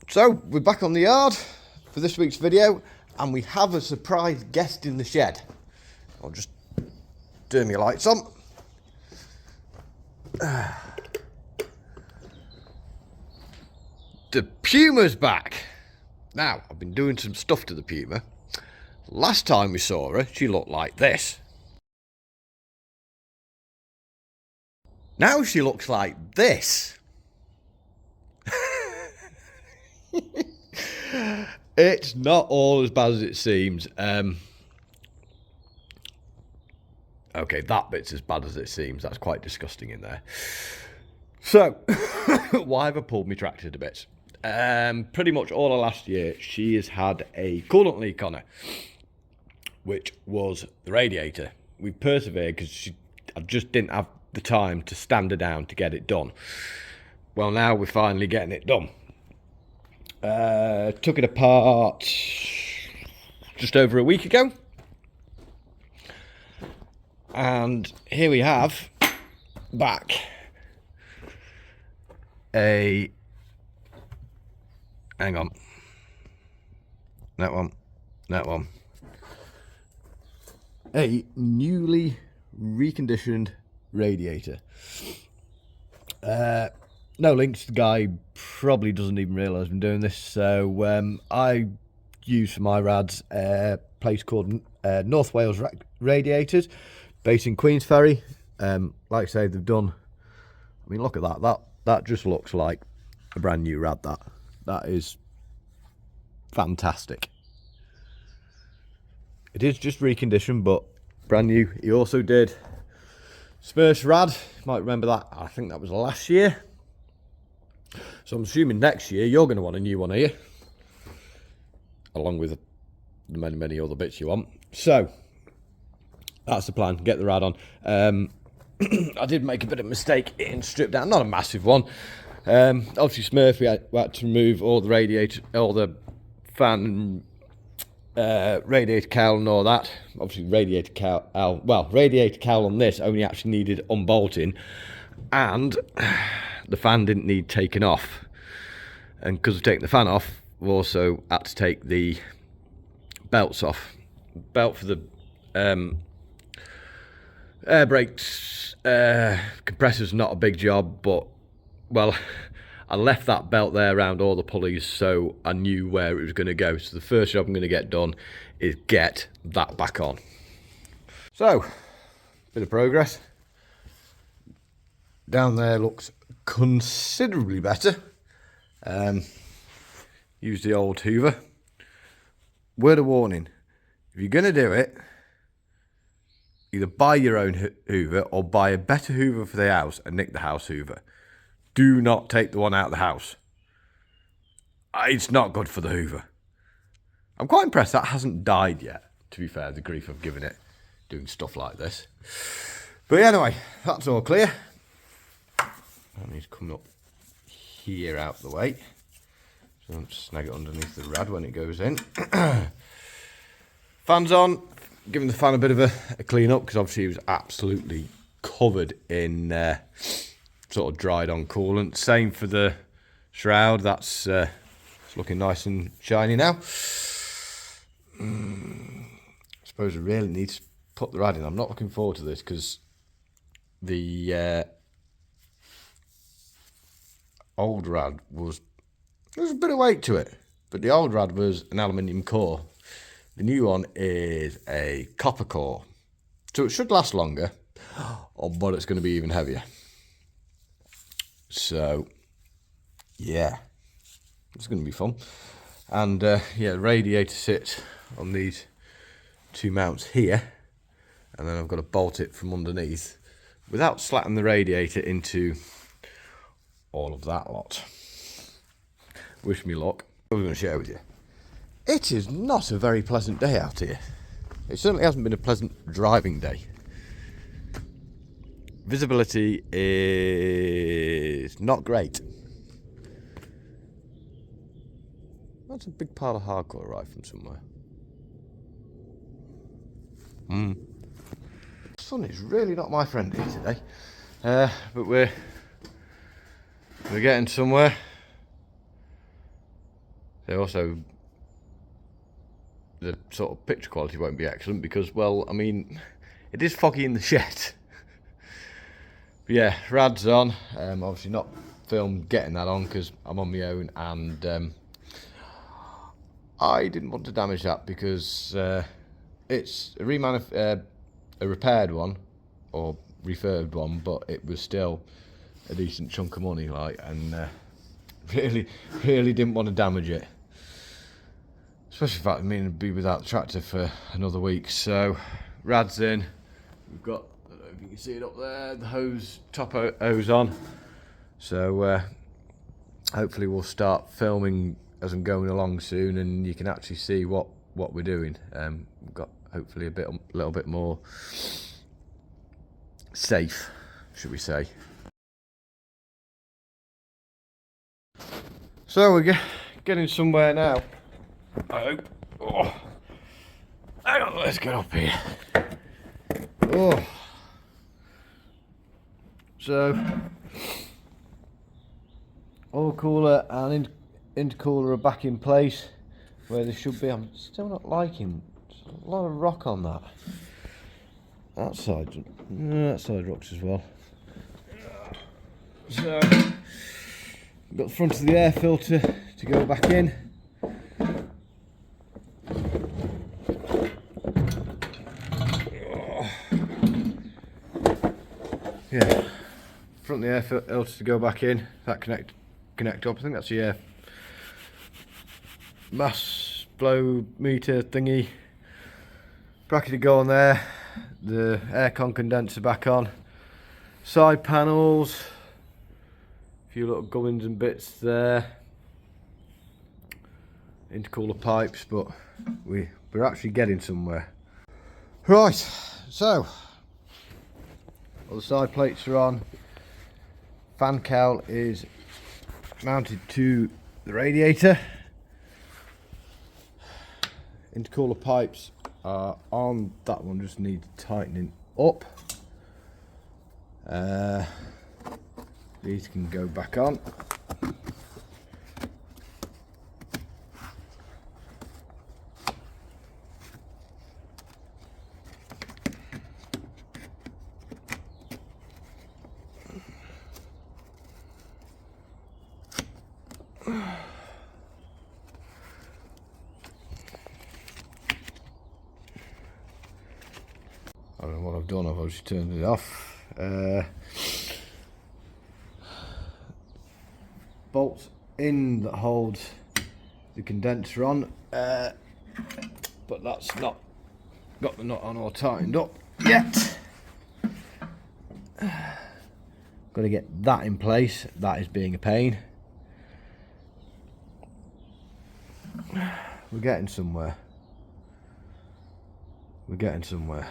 So we're back on the yard for this week's video, and we have a surprise guest in the shed. I'll just turn my lights on. The Puma's back. Now, I've been doing some stuff to the Puma. Last time we saw her, she looked like this. Now she looks like this. It's not all as bad as it seems. Okay, that bit's as bad as it seems. That's quite disgusting in there. So, why have I pulled my tractor to bits? Pretty much all of last year, she has had a coolant leak on her, which was the radiator. We persevered because I just didn't have the time to stand her down to get it done. Well, now we're finally getting it done. Took it apart just over a week ago, and here we have back a, hang on, that one, a newly reconditioned radiator. No links. The guy probably doesn't even realise I'm doing this. So I use for my rads a place called North Wales Radiators, based in Queensferry. Like I say, they've done. I mean, look at that. That just looks like a brand new rad. That is fantastic. It is just reconditioned, but brand new. He also did Smurf's rad. You might remember that. I think that was last year. So I'm assuming next year you're going to want a new one, are you? Along with the many other bits you want. So that's the plan. Get the rad on. I did make a bit of a mistake in strip down, not a massive one. Obviously Smurf, we had to remove all the radiator, all the fan, radiator cowl and all that. Obviously radiator cowl, radiator cowl on this only actually needed unbolting, and the fan didn't need taken off. And because we've taken the fan off, we've also had to take the belts off. Belt for the air brakes, compressor's not a big job, but, well, I left that belt there around all the pulleys, so I knew where it was going to go. So the first job I'm going to get done is get that back on. So, bit of progress. Down there looks considerably better. Use the old Hoover. Word of warning: if you're going to do it, either buy your own Hoover or buy a better Hoover for the house and nick the house Hoover. Do not take the one out of the house. It's not good for the Hoover. I'm quite impressed that hasn't died yet, to be fair, the grief I've given it doing stuff like this. But anyway, that's all clear. I need to come up here out the way, so don't snag it underneath the rad when it goes in. Fan's on, giving the fan a bit of a clean up, because obviously it was absolutely covered in sort of dried on coolant. Same for the shroud, that's it's looking nice and shiny now. I suppose I really need to put the rad in. I'm not looking forward to this because the old rad there's a bit of weight to it, but the old rad was an aluminium core. The new one is a copper core, so it should last longer, but it's going to be even heavier. So yeah, it's going to be fun. And yeah, the radiator sits on these two mounts here, and then I've got to bolt it from underneath without slotting the radiator into all of that lot. Wish me luck. I was going to share with you, it is not a very pleasant day out here. It certainly hasn't been a pleasant driving day. Visibility is not great. That's a big pile of hardcore arrived from somewhere. The sun is really not my friend here today, but we're getting somewhere. They also, the sort of picture quality won't be excellent because, well, I mean, it is foggy in the shed. But yeah, rad's on. Obviously not filmed getting that on because I'm on my own, and I didn't want to damage that because it's a repaired one or refurbed one, but it was still a decent chunk of money, like, and really didn't want to damage it. Especially the fact I mean to be without the tractor for another week. So rad's in. We've got, I don't know if you can see it up there, the hose, top hose on. So hopefully we'll start filming as I'm going along soon, and you can actually see what we're doing. We've got hopefully a little bit more safe, should we say. So we're getting somewhere now, I hope. Oh. Hang on, let's get up here. Oh. So oil cooler and intercooler are back in place where they should be. I'm still not liking, there's a lot of rock on that. That side rocks as well. So got the front of the air filter to go back in. Yeah, front of the air filter to go back in. That connect up. I think that's the air mass flow meter thingy. Bracket to go on there. The aircon condenser back on. Side panels. A few little gubbins and bits there. Intercooler pipes, but we're actually getting somewhere. Right, so all the side plates are on. Fan cowl is mounted to the radiator. Intercooler pipes are on. That one just needs tightening up. These can go back on. I don't know what I've done, I've obviously turned it off. Bolts in that holds the condenser on, but that's not got the nut on or tightened up yet. Got to get that in place. That is being a pain. We're getting somewhere. We're getting somewhere.